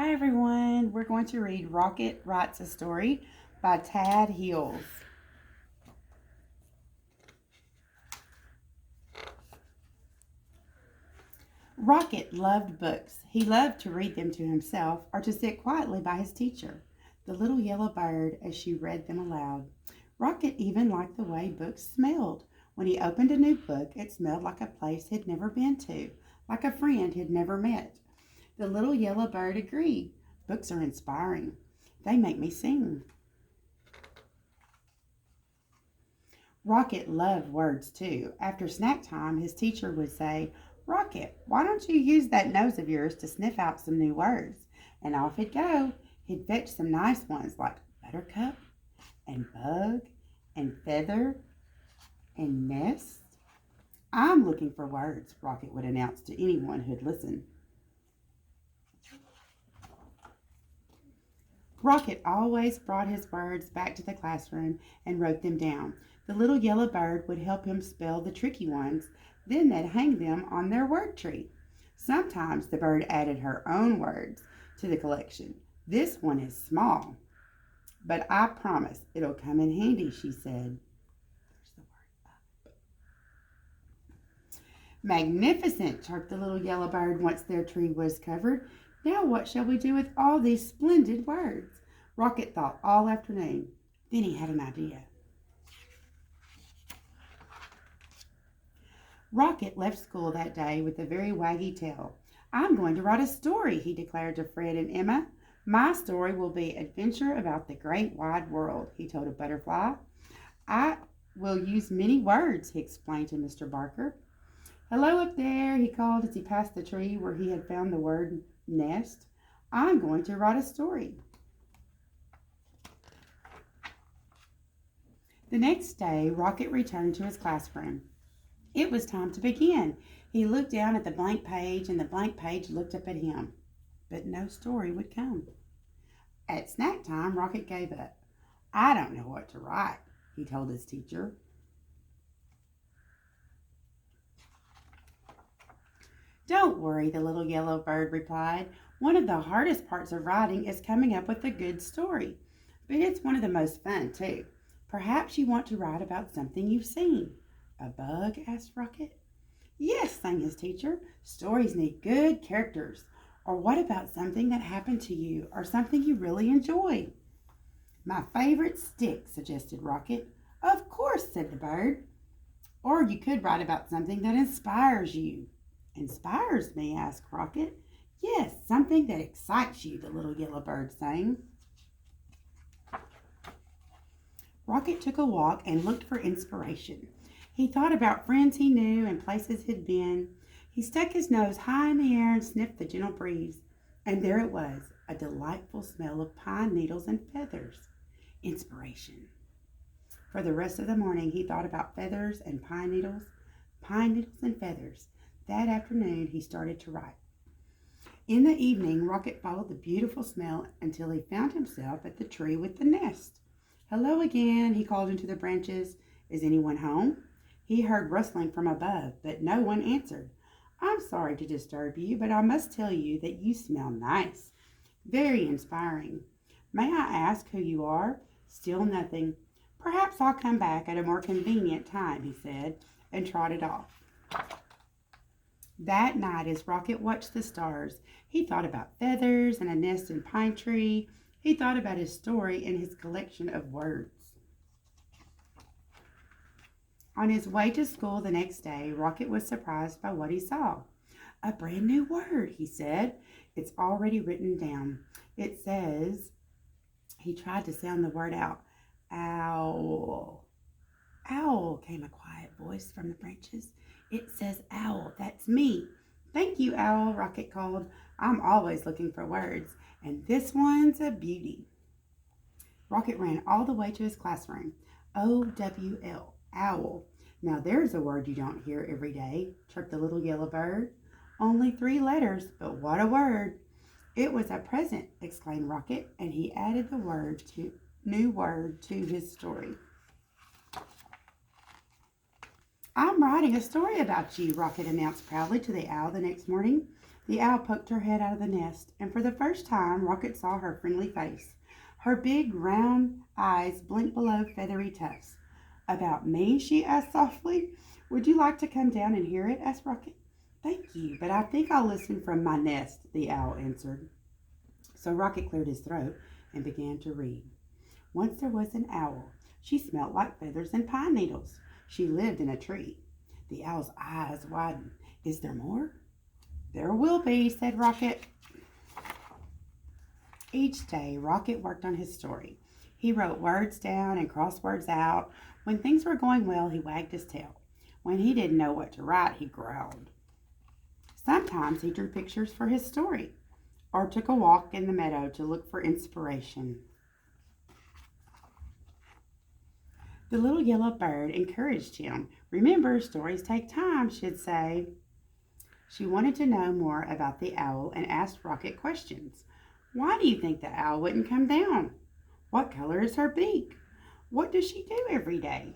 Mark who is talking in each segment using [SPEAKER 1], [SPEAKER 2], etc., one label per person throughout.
[SPEAKER 1] Hi everyone, we're going to read Rocket Writes a Story by Tad Hills. Rocket loved books. He loved to read them to himself or to sit quietly by his teacher, the little yellow bird, as she read them aloud. Rocket even liked the way books smelled. When he opened a new book, it smelled like a place he'd never been to, like a friend he'd never met. The little yellow bird agreed. Books are inspiring. They make me sing. Rocket loved words too. After snack time, his teacher would say, "Rocket, why don't you use that nose of yours to sniff out some new words?" And off he'd go. He'd fetch some nice ones like buttercup and bug and feather and nest. "I'm looking for words," Rocket would announce to anyone who'd listen. Rocket always brought his words back to the classroom and wrote them down. The little yellow bird would help him spell the tricky ones, then they'd hang them on their word tree. Sometimes the bird added her own words to the collection. "This one is small, but I promise it'll come in handy," she said. There's the word up. "Magnificent," chirped the little yellow bird once their tree was covered. "Now what shall we do with all these splendid words?" Rocket thought all afternoon. Then he had an idea. Rocket left school that day with a very waggy tail. "I'm going to write a story," he declared to Fred and Emma. "My story will be adventure about the great wide world," he told a butterfly. "I will use many words," he explained to Mr. Barker. "Hello up there," he called as he passed the tree where he had found the word nest. "I'm going to write a story." The next day, Rocket returned to his classroom. It was time to begin. He looked down at the blank page, and the blank page looked up at him. But no story would come. At snack time, Rocket gave up. "I don't know what to write," he told his teacher. "Don't worry," the little yellow bird replied. "One of the hardest parts of writing is coming up with a good story. But it's one of the most fun, too. Perhaps you want to write about something you've seen." "A bug?" asked Rocket. "Yes," sang his teacher. "Stories need good characters. Or what about something that happened to you or something you really enjoy?" "My favorite stick," suggested Rocket. "Of course," said the bird. "Or you could write about something that inspires you." "Inspires me?" asked Rocket. "Yes, something that excites you," the little yellow bird sang. Rocket took a walk and looked for inspiration. He thought about friends he knew and places he'd been. He stuck his nose high in the air and sniffed the gentle breeze. And there it was, a delightful smell of pine needles and feathers. Inspiration. For the rest of the morning he thought about feathers and pine needles and feathers. That afternoon he started to write. In the evening, Rocket followed the beautiful smell until he found himself at the tree with the nest. "Hello again," he called into the branches. "Is anyone home?" He heard rustling from above, but no one answered. "I'm sorry to disturb you, but I must tell you that you smell nice. Very inspiring. May I ask who you are?" Still nothing. "Perhaps I'll come back at a more convenient time," he said, and trotted off. That night, as Rocket watched the stars, he thought about feathers and a nest in pine tree. He thought about his story and his collection of words. On his way to school the next day, Rocket was surprised by what he saw. "A brand new word," he said. "It's already written down. It says," he tried to sound the word out, "owl." "Owl," came a quiet voice from the branches. "It says owl. That's me." "Thank you, Owl," Rocket called. "I'm always looking for words, and this one's a beauty." Rocket ran all the way to his classroom. O-W-L, owl. "Now there's a word you don't hear every day," chirped the little yellow bird. "Only 3 letters, but what a word." "It was a present," exclaimed Rocket, and he added the new word to his story. "I'm writing a story about you," Rocket announced proudly to the owl the next morning. The owl poked her head out of the nest, and for the first time Rocket saw her friendly face. Her big round eyes blinked below feathery tufts. "About me?" she asked softly. "Would you like to come down and hear it?" asked Rocket. "Thank you, but I think I'll listen from my nest," the owl answered. So Rocket cleared his throat and began to read. Once there was an owl. She smelt like feathers and pine needles. She lived in a tree. The owl's eyes widened. "Is there more?" "There will be," said Rocket. Each day, Rocket worked on his story. He wrote words down and crossed words out. When things were going well, he wagged his tail. When he didn't know what to write, he growled. Sometimes he drew pictures for his story or took a walk in the meadow to look for inspiration. The little yellow bird encouraged him. "Remember, stories take time," she'd say. She wanted to know more about the owl and asked Rocket questions. "Why do you think the owl wouldn't come down? What color is her beak? What does she do every day?"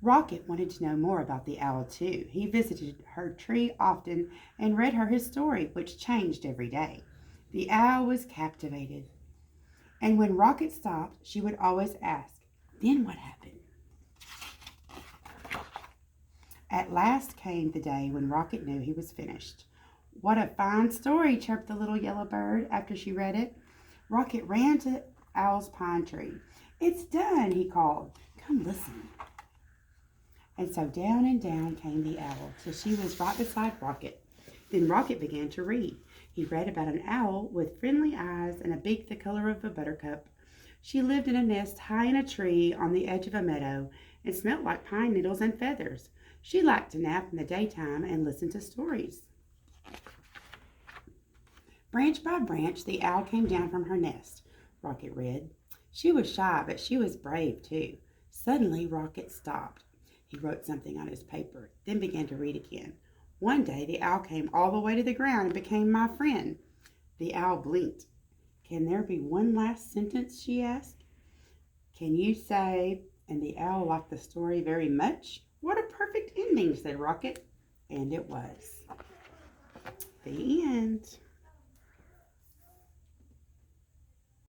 [SPEAKER 1] Rocket wanted to know more about the owl too. He visited her tree often and read her his story, which changed every day. The owl was captivated. And when Rocket stopped, she would always ask, "Then what happened?" At last came the day when Rocket knew he was finished. "What a fine story," chirped the little yellow bird after she read it. Rocket ran to the owl's pine tree. "It's done," he called. "Come listen." And so down and down came the owl till she was right beside Rocket. Then Rocket began to read. He read about an owl with friendly eyes and a beak the color of a buttercup. She lived in a nest high in a tree on the edge of a meadow and smelt like pine needles and feathers. She liked to nap in the daytime and listen to stories. Branch by branch, the owl came down from her nest. Rocket read. She was shy, but she was brave too. Suddenly, Rocket stopped. He wrote something on his paper, then began to read again. One day, the owl came all the way to the ground and became my friend. The owl blinked. "Can there be one last sentence?" she asked. "Can you say, 'And the owl liked the story very much'?" "What a perfect ending," said Rocket. And it was. The end.